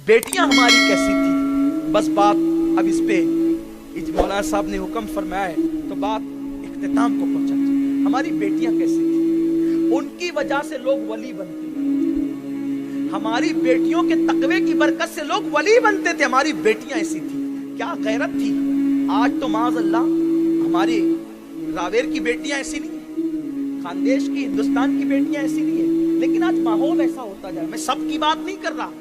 बेटियां हमारी कैसी थी। बस बात अब इस पे मौलाना साहब ने हुक्म फरमाया है तो बात इख्तिताम को पहुंचा। हमारी बेटियां कैसी थी, उनकी वजह से लोग वली बनते थे। हमारी बेटियों के तकवे की बरकत से लोग वली बनते थे। हमारी बेटियां ऐसी थी, क्या गैरत थी। आज तो माज़अल्लाह हमारी रावेर की बेटियां ऐसी नहीं है, खानदेश की, हिंदुस्तान की बेटियां ऐसी नहीं है, लेकिन आज माहौल ऐसा होता जा रहा है। मैं सबकी बात नहीं कर रहा,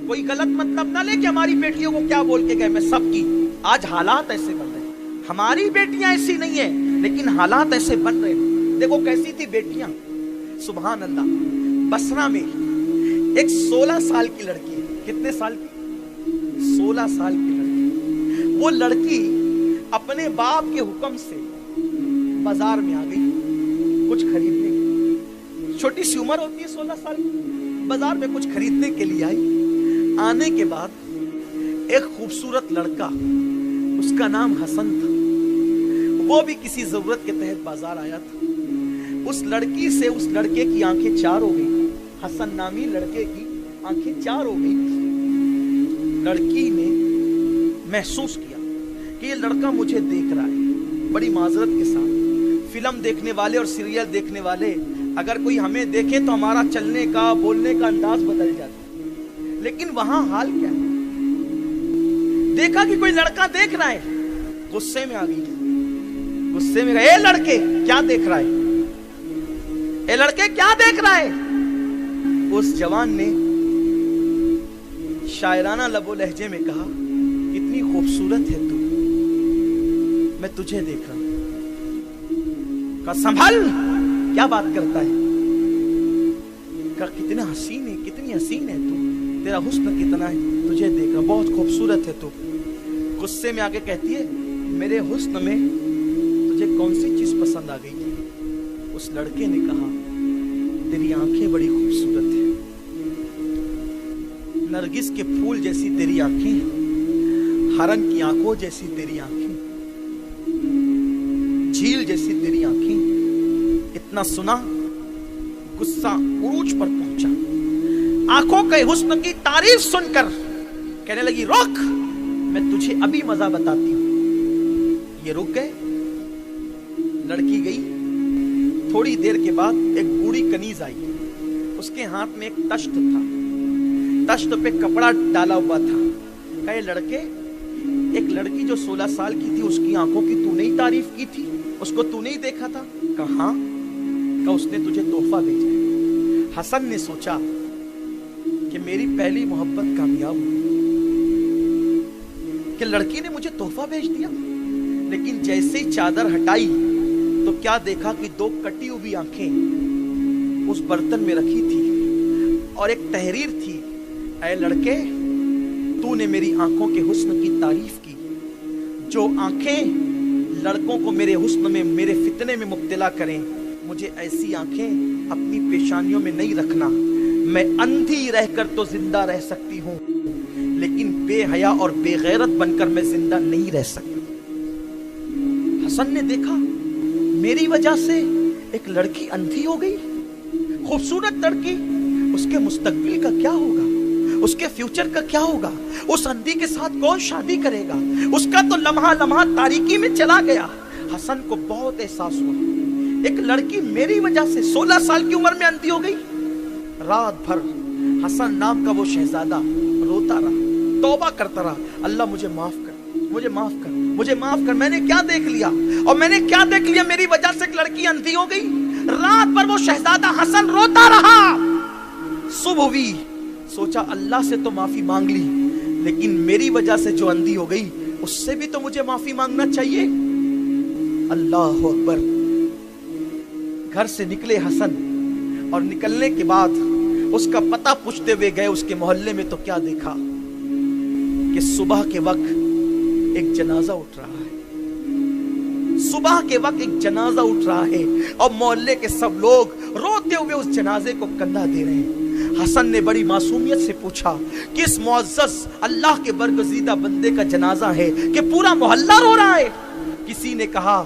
कोई गलत मतलब ना ले कि हमारी बेटियों को क्या बोल के गए, मैं सबकी। आज हालात ऐसे बन रहे हैं, हमारी बेटियां ऐसी नहीं है लेकिन हालात ऐसे बन रहे हैं। देखो कैसी थी बेटियां, सुभान अल्लाह। बसरा में एक 16 साल की लड़की, कितने साल की, 16 साल की लड़की, वो लड़की अपने बाप के हुक्म से बाजार में आ गई कुछ खरीदने। छोटी सी उम्र होती है 16 साल, बाजार में कुछ खरीदने के लिए आई। आने के बाद एक खूबसूरत लड़का, उसका नाम हसन था, वो भी किसी जरूरत के तहत बाजार आया था। उस लड़की से उस लड़के की आंखें चार हो गई। हसन नामी लड़के की आंखें चार हो गई। लड़की ने महसूस किया कि ये लड़का मुझे देख रहा है। बड़ी माजरत के साथ फिल्म देखने वाले और सीरियल देखने वाले अगर कोई हमें देखे तो हमारा चलने का, बोलने का अंदाज बदल जाता है, लेकिन वहां हाल क्या है। देखा कि कोई लड़का देख रहा है, गुस्से में आ गई, गुस्से में गए, ए लड़के क्या देख रहा है, ए लड़के क्या देख रहा है। उस जवान ने शायराना लबो लहजे में कहा, कितनी खूबसूरत है तू, मैं तुझे देख रहा हूं। कहा संभल, क्या बात करता है। कहा कितना हसीन है, कितनी हसीन है तू, तेरा हुस्न कितना है, तुझे देख रहा, बहुत खूबसूरत है तू। गुस्से में आके कहती है, मेरे हुस्न में तुझे कौन सी चीज पसंद आ गई। उस लड़के ने कहा, तेरी आंखें बड़ी खूबसूरत है, नरगिस के फूल जैसी तेरी आंखें, हरन की आंखों जैसी तेरी आंखें, झील जैसी तेरी आंखें। इतना सुना, गुस्सा उरूज पर पहुंचा। आंखों के हुस्न की तारीफ सुनकर कहने लगी, रोक, मैं तुझे अभी मजा बताती हूं। ये रुक गए, लड़की गई। थोड़ी देर के बाद एक बूढ़ी कनीज आई, उसके हाथ में एक तश्त था, तश्त पे कपड़ा डाला हुआ था। कहे लड़के, एक लड़की जो 16 साल की थी, उसकी आंखों की तूने ही तारीफ की थी, उसको तूने ही देखा था। कहा, उसने तुझे तोहफा भेजा है। हसन ने सोचा कि मेरी पहली मोहब्बत कामयाब हुई कि लड़की ने मुझे तोहफा भेज दिया। लेकिन जैसे ही चादर हटाई तो क्या देखा कि दो कटी हुई आंखें उस बर्तन में रखी थी और एक तहरीर थी, ऐ लड़के, तूने मेरी आंखों के हुस्न की तारीफ की। जो आंखें लड़कों को मेरे हुस्न में, मेरे फितने में मुब्तला करें, मुझे ऐसी आंखें अपनी पेशानियों में नहीं रखना। मैं अंधी रहकर तो जिंदा रह सकती हूँ, लेकिन बेहया और बेगैरत बनकर मैं जिंदा नहीं रह सकती। हसन ने देखा, मेरी वजह से एक लड़की अंधी हो गई, खूबसूरत लड़की, उसके मुस्तकबिल का क्या होगा, उसके फ्यूचर का क्या होगा, उस अंधी के साथ कौन शादी करेगा, उसका तो लम्हा लम्हा तारीकी में चला गया। हसन को बहुत एहसास हुआ, एक लड़की मेरी वजह से 16 साल की उम्र में अंधी हो गई। रात भर हसन नाम का वो शहजादा रोता रहा, तौबा करता रहा, अल्लाह मुझे माफ कर, मुझे माफ कर, मुझे माफ कर, मैंने क्या देख लिया, और मैंने क्या देख लिया, मेरी वजह से एक लड़की अंधी हो गई। रात भर वो शहजादा हसन रोता रहा। सुबह हुई, सोचा अल्लाह से तो माफी मांग ली, लेकिन मेरी वजह से जो अंधी हो गई उससे भी तो मुझे माफी मांगना चाहिए। अल्लाह अकबर। घर से निकले हसन, और निकलने के बाद उसका पता पूछते हुए गए उसके मोहल्ले में, तो क्या देखा कि सुबह के वक्त एक जनाजा उठ रहा है। सुबह के वक्त एक जनाजा उठ रहा है और मोहल्ले के सब लोग रोते हुए उस जनाजे को कंधा दे रहे हैं। हसन ने बड़ी मासूमियत से पूछा, किस मुअज़्ज़ज़ अल्लाह के बरगज़ीदा बंदे का जनाजा है कि पूरा मोहल्ला रो रहा है। किसी ने कहा,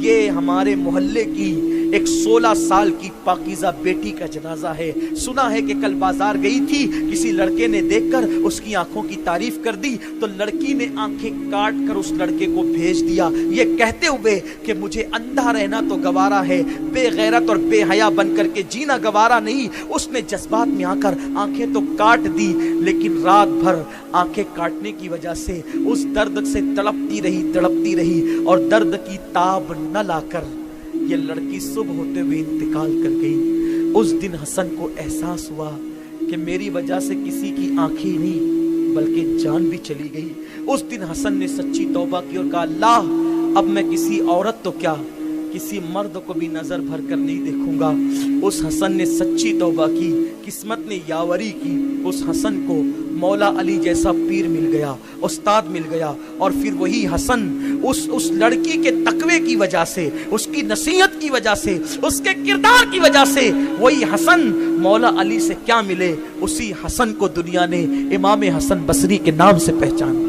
ये हमारे मोहल्ले की ایک 16 سال کی پاکیزہ بیٹی کا جنازہ ہے. سنا ہے کہ کل بازار گئی تھی, کسی لڑکے نے دیکھ کر اس کی آنکھوں کی تعریف کر دی تو لڑکی نے آنکھیں کاٹ کر اس لڑکے کو بھیج دیا, یہ کہتے ہوئے کہ مجھے اندھا رہنا تو گوارا ہے, بے غیرت اور بے حیا بن کر کے جینا گوارا نہیں. اس نے جذبات میں آ کر آنکھیں تو کاٹ دی, لیکن رات بھر آنکھیں کاٹنے کی وجہ سے اس درد سے تڑپتی رہی اور درد کی تاب نہ لا کر یہ لڑکی صبح ہوتے ہوئے انتقال کر گئی. اس دن حسن کو احساس ہوا کہ میری وجہ سے کسی کی آنکھیں نہیں بلکہ جان بھی چلی گئی. اس دن حسن نے سچی توبہ کی اور کہا, اللہ اب میں کسی عورت تو کیا کسی مرد کو بھی نظر بھر کر نہیں دیکھوں گا. اس حسن نے سچی توبہ کی, قسمت نے یاوری کی. اس حسن کو مولا علی جیسا پیر مل گیا, استاد مل گیا, اور پھر وہی حسن اس لڑکی کے تقوی کی وجہ سے, اس کی نصیحت کی وجہ سے, اس کے کردار کی وجہ سے وہی حسن مولا علی سے کیا ملے, اسی حسن کو دنیا نے امام حسن بصری کے نام سے پہچانا.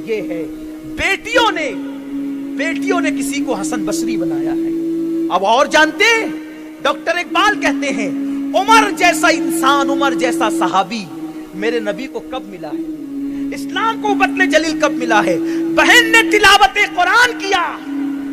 یہ ہے بیٹیوں نے کسی کو حسن بصری بنایا ہے. اب اور جانتے, ڈاکٹر اقبال کہتے ہیں, عمر جیسا انسان, عمر جیسا صحابی میرے نبی کو کب ملا ہے, اسلام کو بطل جلیل کب ملا ہے. بہن نے تلاوت قرآن کیا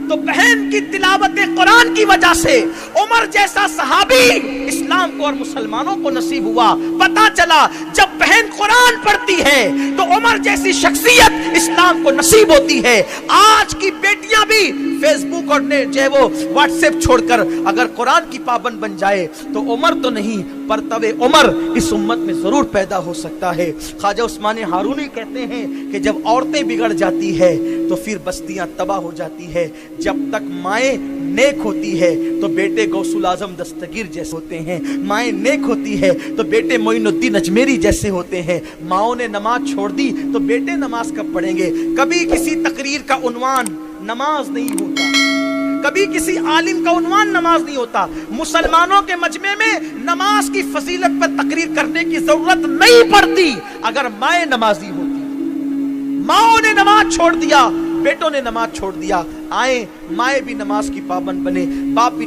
تو بہن کی تلاوت قرآن کی وجہ سے عمر جیسا صحابی اسلام کو اور مسلمانوں کو نصیب ہوا. پتا چلا جب بہن قرآن پڑھتی ہے تو عمر جیسی شخصیت اسلام کو نصیب ہوتی ہے. آج کی بیٹیاں بھی فیس بک اور جو ہے وہ واٹس ایپ چھوڑ کر اگر قرآن کی پابند بن جائے تو عمر تو نہیں, پرتوے عمر اس امت میں ضرور پیدا ہو سکتا ہے. خواجہ عثمان ہارونی کہتے ہیں کہ جب عورتیں بگڑ جاتی ہے تو پھر بستیاں تباہ ہو جاتی ہے. جب تک مائیں نیک ہوتی ہے تو بیٹے غوث الاعظم دستگیر جیسے ہوتے ہیں, مائیں نیک ہوتی ہے تو بیٹے معین الدین اجمیری جیسے ہوتے ہیں. ماؤں نے نماز چھوڑ دی تو بیٹے نماز کب پڑھیں گے. کبھی کسی تقریر کا عنوان نماز نہیں ہوتا, کبھی کسی عالم کا عنوان نماز نہیں ہوتا. مسلمانوں کے مجمع میں نماز کی فضیلت پر تقریر کرنے کی ضرورت نہیں پڑتی اگر مائیں نمازی ہوتی. ماؤں نے نماز چھوڑ دیا, بیٹوں نے نماز چھوڑ دیا, آئیں مائیں بھی نماز کی پابند بنے, باپ بھی